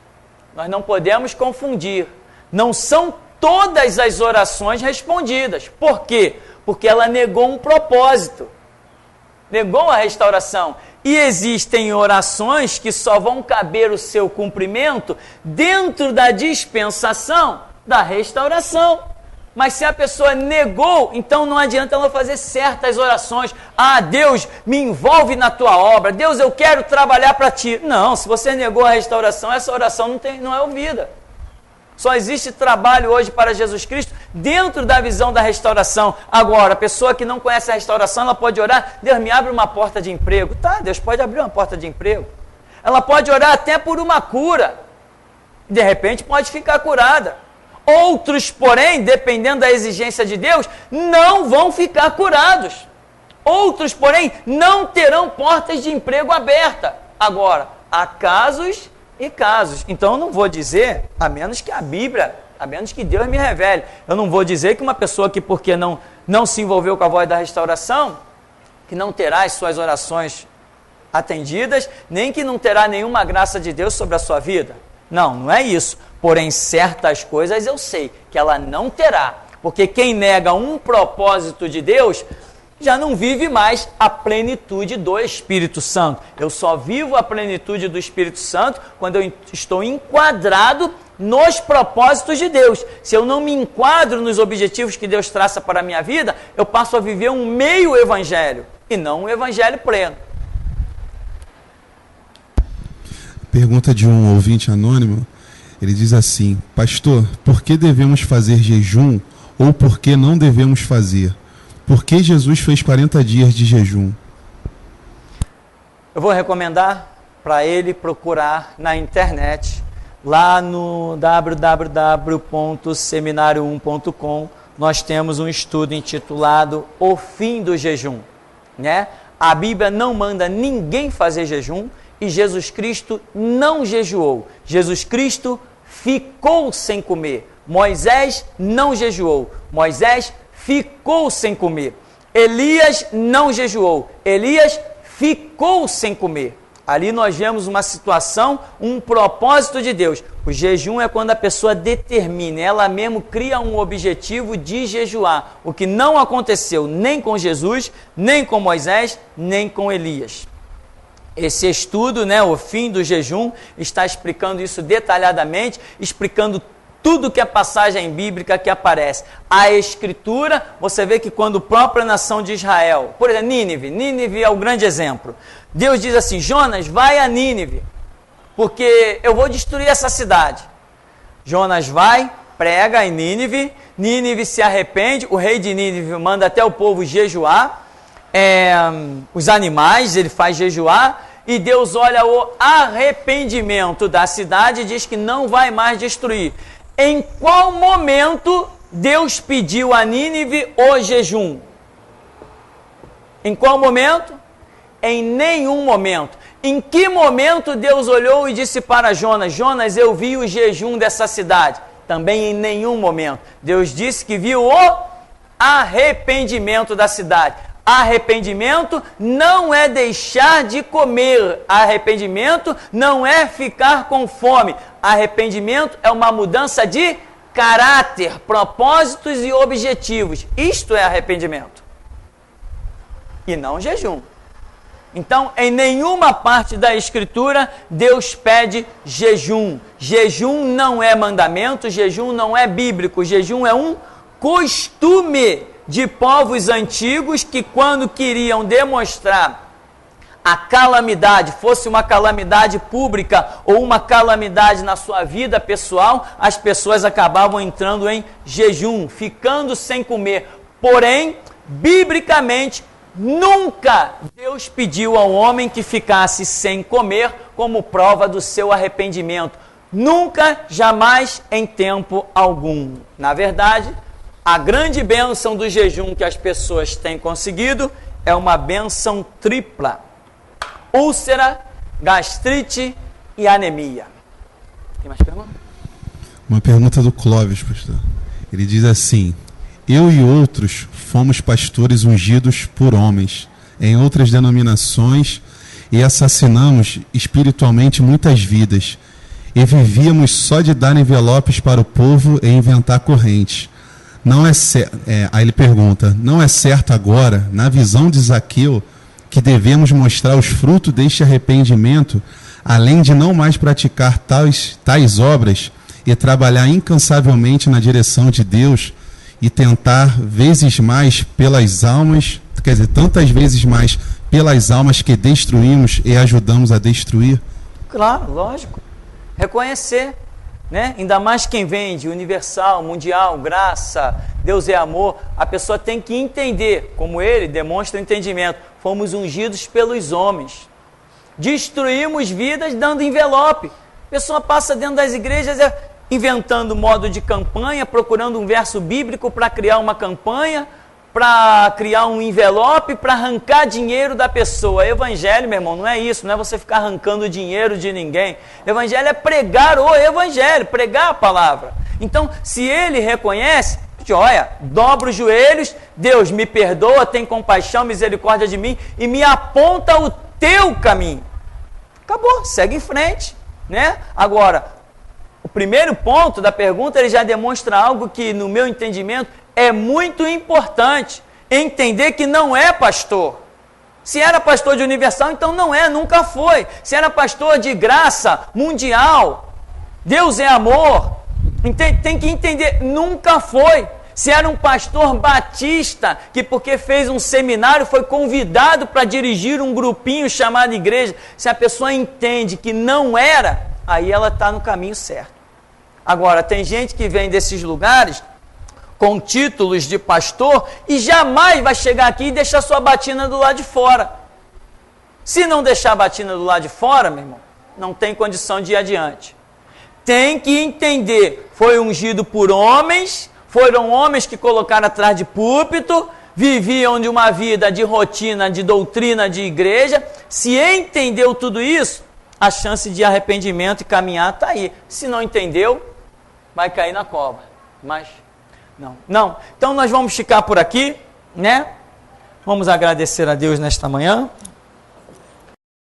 nós não podemos confundir. Não são todas as orações respondidas. Por quê? Porque ela negou um propósito. Negou a restauração. E existem orações que só vão caber o seu cumprimento dentro da dispensação da restauração. Mas se a pessoa negou, então não adianta ela fazer certas orações. Ah, Deus, me envolve na tua obra. Deus, eu quero trabalhar para ti. Não, se você negou a restauração, essa oração não é ouvida. Só existe trabalho hoje para Jesus Cristo dentro da visão da restauração. Agora, a pessoa que não conhece a restauração, ela pode orar: Deus, me abre uma porta de emprego. Tá, Deus pode abrir uma porta de emprego. Ela pode orar até por uma cura. De repente pode ficar curada. Outros, porém, dependendo da exigência de Deus, não vão ficar curados. Outros, porém, não terão portas de emprego abertas. Agora, há casos e casos. Então eu não vou dizer, a menos que a Bíblia, a menos que Deus me revele, eu não vou dizer que uma pessoa que porque não se envolveu com a voz da restauração, que não terá as suas orações atendidas, nem que não terá nenhuma graça de Deus sobre a sua vida. Não, não é isso. Porém, certas coisas eu sei que ela não terá, porque quem nega um propósito de Deus já não vive mais a plenitude do Espírito Santo. Eu só vivo a plenitude do Espírito Santo quando eu estou enquadrado nos propósitos de Deus. Se eu não me enquadro nos objetivos que Deus traça para a minha vida, eu passo a viver um meio evangelho e não um evangelho pleno. Pergunta de um ouvinte anônimo. Ele diz assim: pastor, por que devemos fazer jejum ou por que não devemos fazer? Por que Jesus fez 40 dias de jejum? Eu vou recomendar para ele procurar na internet, lá no www.seminario1.com, nós temos um estudo intitulado O Fim do Jejum, né? A Bíblia não manda ninguém fazer jejum e Jesus Cristo não jejuou. Jesus Cristo ficou sem comer. Moisés não jejuou. Moisés ficou sem comer. Elias não jejuou. Elias ficou sem comer. Ali nós vemos uma situação, um propósito de Deus. O jejum é quando a pessoa determina, ela mesmo cria um objetivo de jejuar. O que não aconteceu nem com Jesus, nem com Moisés, nem com Elias. Esse estudo, né, O Fim do Jejum, está explicando isso detalhadamente, explicando tudo que é passagem bíblica que aparece. A Escritura, você vê que quando a própria nação de Israel, por exemplo, Nínive é o grande exemplo. Deus diz assim: Jonas, vai a Nínive, porque eu vou destruir essa cidade. Jonas vai, prega em Nínive, Nínive se arrepende, o rei de Nínive manda até o povo jejuar, os animais ele faz jejuar, e Deus olha o arrependimento da cidade e diz que não vai mais destruir. Em qual momento Deus pediu a Nínive o jejum? Em qual momento? Em nenhum momento. Em que momento Deus olhou e disse para Jonas: Jonas, eu vi o jejum dessa cidade? Também em nenhum momento. Deus disse que viu o arrependimento da cidade. Arrependimento não é deixar de comer. Arrependimento não é ficar com fome. Arrependimento é uma mudança de caráter, propósitos e objetivos. Isto é arrependimento. E não jejum. Então, em nenhuma parte da Escritura, Deus pede jejum. Jejum não é mandamento, jejum não é bíblico. Jejum é um costume de povos antigos que, quando queriam demonstrar a calamidade, fosse uma calamidade pública ou uma calamidade na sua vida pessoal, as pessoas acabavam entrando em jejum, ficando sem comer. Porém, biblicamente, nunca Deus pediu ao homem que ficasse sem comer como prova do seu arrependimento. Nunca, jamais, em tempo algum. Na verdade, a grande bênção do jejum que as pessoas têm conseguido é uma bênção tripla: úlcera, gastrite e anemia. Tem mais pergunta? Uma pergunta do Clóvis, pastor. Ele diz assim: eu e outros fomos pastores ungidos por homens em outras denominações e assassinamos espiritualmente muitas vidas e vivíamos só de dar envelopes para o povo e inventar correntes. Não é aí ele pergunta: não é certo agora, na visão de Zaqueu, que devemos mostrar os frutos deste arrependimento, além de não mais praticar tais obras e trabalhar incansavelmente na direção de Deus e tentar vezes mais pelas almas, quer dizer, tantas vezes mais pelas almas que destruímos e ajudamos a destruir? Claro, lógico. Reconhecer, né? Ainda mais quem vende universal, mundial, graça, Deus é amor, a pessoa tem que entender, como ele demonstra o entendimento: fomos ungidos pelos homens, destruímos vidas dando envelope. A pessoa passa dentro das igrejas inventando modo de campanha, procurando um verso bíblico para criar uma campanha, para criar um envelope, para arrancar dinheiro da pessoa. Evangelho, meu irmão, não é isso, não é você ficar arrancando dinheiro de ninguém. Evangelho é pregar o evangelho, pregar a palavra. Então, se ele reconhece, olha, dobra os joelhos, Deus me perdoa, tem compaixão, misericórdia de mim e me aponta o teu caminho. Acabou, segue em frente, né? Agora, o primeiro ponto da pergunta, ele já demonstra algo que, no meu entendimento, é muito importante: entender que não é pastor. Se era pastor de universal, então não é, nunca foi. Se era pastor de graça mundial, Deus é amor, tem que entender, nunca foi. Se era um pastor batista, que porque fez um seminário foi convidado para dirigir um grupinho chamado igreja, se a pessoa entende que não era, aí ela está no caminho certo. Agora, tem gente que vem desses lugares com títulos de pastor e jamais vai chegar aqui e deixar sua batina do lado de fora. Se não deixar a batina do lado de fora, meu irmão, não tem condição de ir adiante. Tem que entender, foi ungido por homens, foram homens que colocaram atrás de púlpito, viviam de uma vida de rotina, de doutrina de igreja. Se entendeu tudo isso, a chance de arrependimento e caminhar está aí. Se não entendeu, vai cair na cova. Mas não. Então nós vamos ficar por aqui, né? Vamos agradecer a Deus nesta manhã.